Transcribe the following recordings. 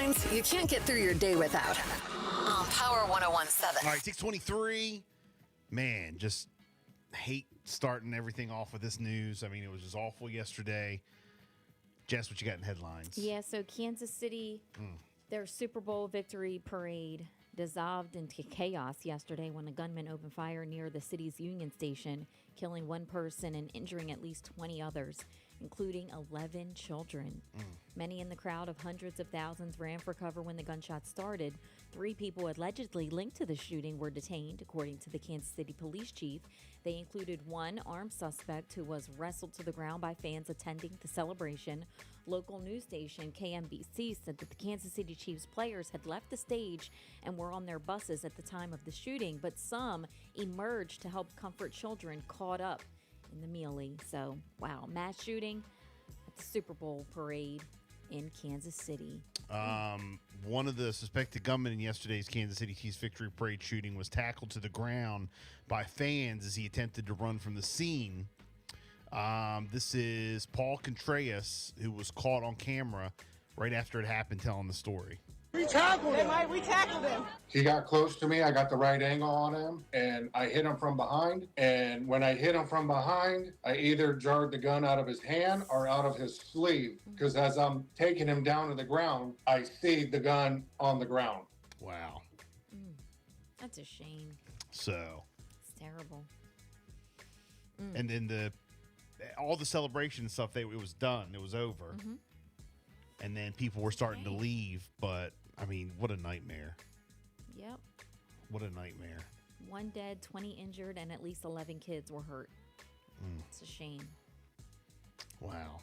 headlines you can't get through your day without. On Power 1017. All right, 623. Man, just hate starting everything off with this news. I mean, it was just awful yesterday. Jess, what you got in headlines? Yeah, so Kansas City, their Super Bowl victory parade dissolved into chaos yesterday when a gunman opened fire near the city's Union Station, killing one person and injuring at least 20 others, including 11 children. Many in the crowd of hundreds of thousands ran for cover when the gunshots started. 3 people allegedly linked to the shooting were detained, according to the Kansas City police chief. They included one armed suspect who was wrestled to the ground by fans attending the celebration. Local news station KMBC said that the Kansas City Chiefs players had left the stage and were on their buses at the time of the shooting, but some emerged to help comfort children caught up in the melee. So, wow, mass shooting at the Super Bowl parade in Kansas City. One of the suspected gunmen in yesterday's Kansas City Chiefs victory parade shooting was tackled to the ground by fans as he attempted to run from the scene. This is Paul Contreras, who was caught on camera right after it happened, telling the story. We tackled him. He got close to me. I got the right angle on him, and I hit him from behind. And when I hit him from behind, I either jarred the gun out of his hand or out of his sleeve. Because as I'm taking him down to the ground, I see the gun on the ground. Wow. That's a shame. So. It's terrible. And then all the celebration and stuff, it was done. It was over. And then people were starting to leave. But, I mean, what a nightmare. Yep. What a nightmare. 1 dead, 20 injured, and at least 11 kids were hurt. It's a shame. Wow.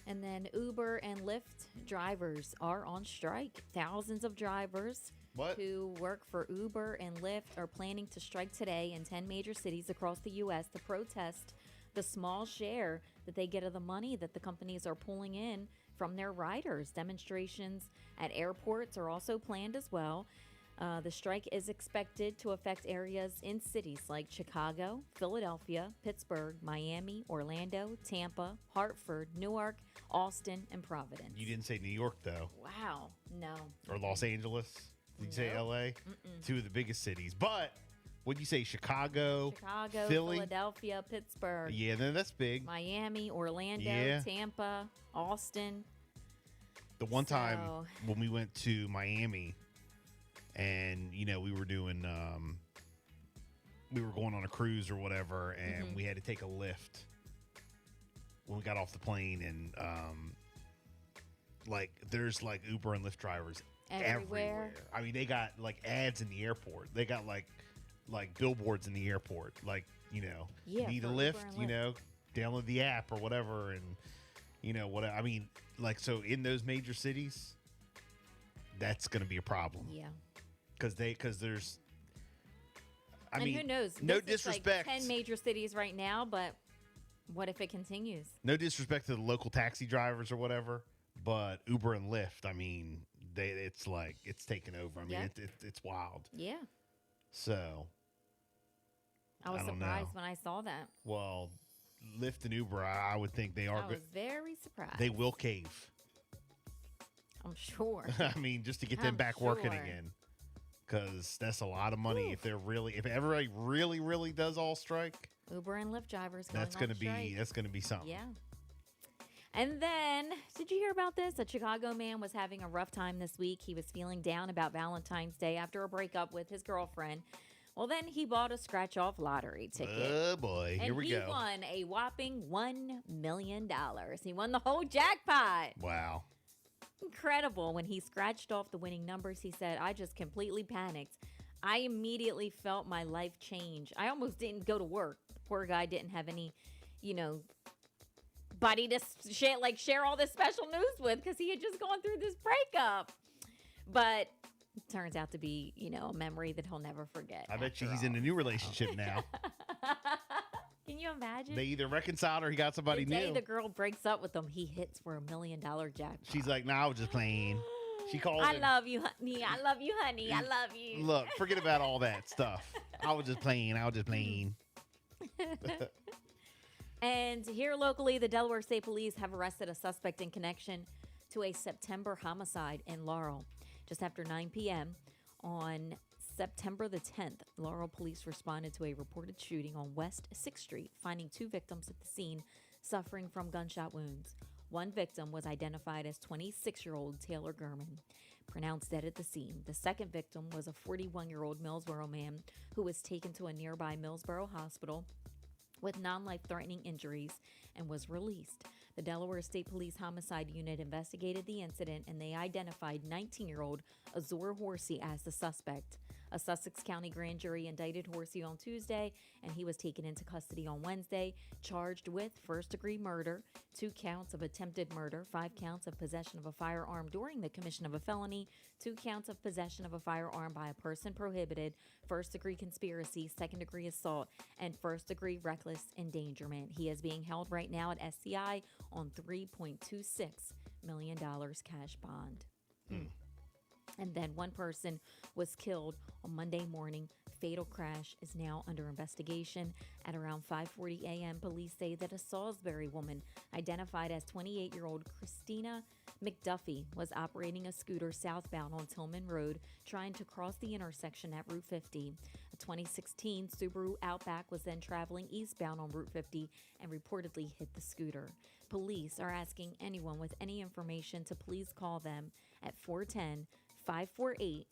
And then Uber and Lyft drivers are on strike. Thousands of drivers who work for Uber and Lyft are planning to strike today in 10 major cities across the U.S. to protest the small share that they get of the money that the companies are pulling in from their riders. Demonstrations at airports are also planned as well. The strike is expected to affect areas in cities like Chicago, Philadelphia, Pittsburgh, Miami, Orlando, Tampa, Hartford, Newark, Austin, and Providence. You didn't say New York, though. Wow. No. Or Los Angeles. Did you say L.A.? Two of the biggest cities. But what'd you say? Chicago, Philly? Philadelphia, Pittsburgh. Yeah, that's big. Miami, Orlando, Tampa, Austin. The one time when we went to Miami and, we were doing, we were going on a cruise or whatever, and we had to take a lift when we got off the plane. And, there's Uber and Lyft drivers everywhere. I mean, they got ads in the airport. They got like billboards in the airport. Need a lift, download the app or whatever. And, I mean, so in those major cities, that's going to be a problem. Yeah. Because there's, who knows? No this disrespect. Is 10 major cities right now, but what if it continues? No disrespect to the local taxi drivers or whatever, but Uber and Lyft, I mean, it's taken over. I mean, it's wild. Yeah. So. I was surprised when I saw that. Well, Lyft and Uber, I would think they are. I was very surprised. They will cave. I'm sure. I mean, just to get them back working again. Because that's a lot of money. If everybody really, really does all strike, Uber and Lyft drivers. That's gonna be something. Yeah. And then, did you hear about this? A Chicago man was having a rough time this week. He was feeling down about Valentine's Day after a breakup with his girlfriend. Well, then he bought a scratch-off lottery ticket. Oh, boy. Here we go. And he won a whopping $1 million. He won the whole jackpot. Wow. Incredible. When he scratched off the winning numbers, he said, I just completely panicked. I immediately felt my life change. I almost didn't go to work. The poor guy didn't have any, buddy to share all this special news with because he had just gone through this breakup. But it turns out to be, a memory that he'll never forget. I bet you he's in a new relationship now. Can you imagine? They either reconciled or he got somebody the day new. The girl breaks up with him, he hits for $1 million jackpot. She's like, "Nah, I was just playing." She calls him. I love you, honey. I love you, honey. I love you. Look, forget about all that stuff. I was just playing. And here locally, the Delaware State Police have arrested a suspect in connection to a September homicide in Laurel. Just after 9 p.m. on September the 10th, Laurel police responded to a reported shooting on West 6th Street, finding 2 victims at the scene suffering from gunshot wounds. One victim was identified as 26-year-old Taylor Gurman, pronounced dead at the scene. The second victim was a 41-year-old Millsboro man who was taken to a nearby Millsboro hospital with non-life-threatening injuries and was released. The Delaware State Police Homicide Unit investigated the incident, and they identified 19-year-old Azor Horsey as the suspect. A Sussex County grand jury indicted Horsey on Tuesday, and he was taken into custody on Wednesday, charged with first-degree murder, 2 counts of attempted murder, 5 counts of possession of a firearm during the commission of a felony, 2 counts of possession of a firearm by a person prohibited, first-degree conspiracy, second-degree assault, and first-degree reckless endangerment. He is being held right now at SCI on $3.26 million cash bond. And then one person was killed on Monday morning. Fatal crash is now under investigation. At around 5:40 a.m., police say that a Salisbury woman identified as 28-year-old Christina McDuffie was operating a scooter southbound on Tillman Road, trying to cross the intersection at Route 50. A 2016 Subaru Outback was then traveling eastbound on Route 50 and reportedly hit the scooter. Police are asking anyone with any information to please call them at 410-548-3165.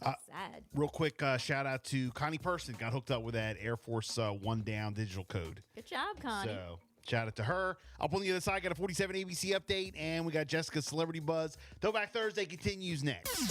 Sad. Real quick shout out to Connie Person. Got hooked up with that Air Force One Down digital code. Good job, Connie. So shout out to her. Up on the other side, got a 47 ABC update, and we got Jessica's Celebrity Buzz. Throwback Thursday continues next.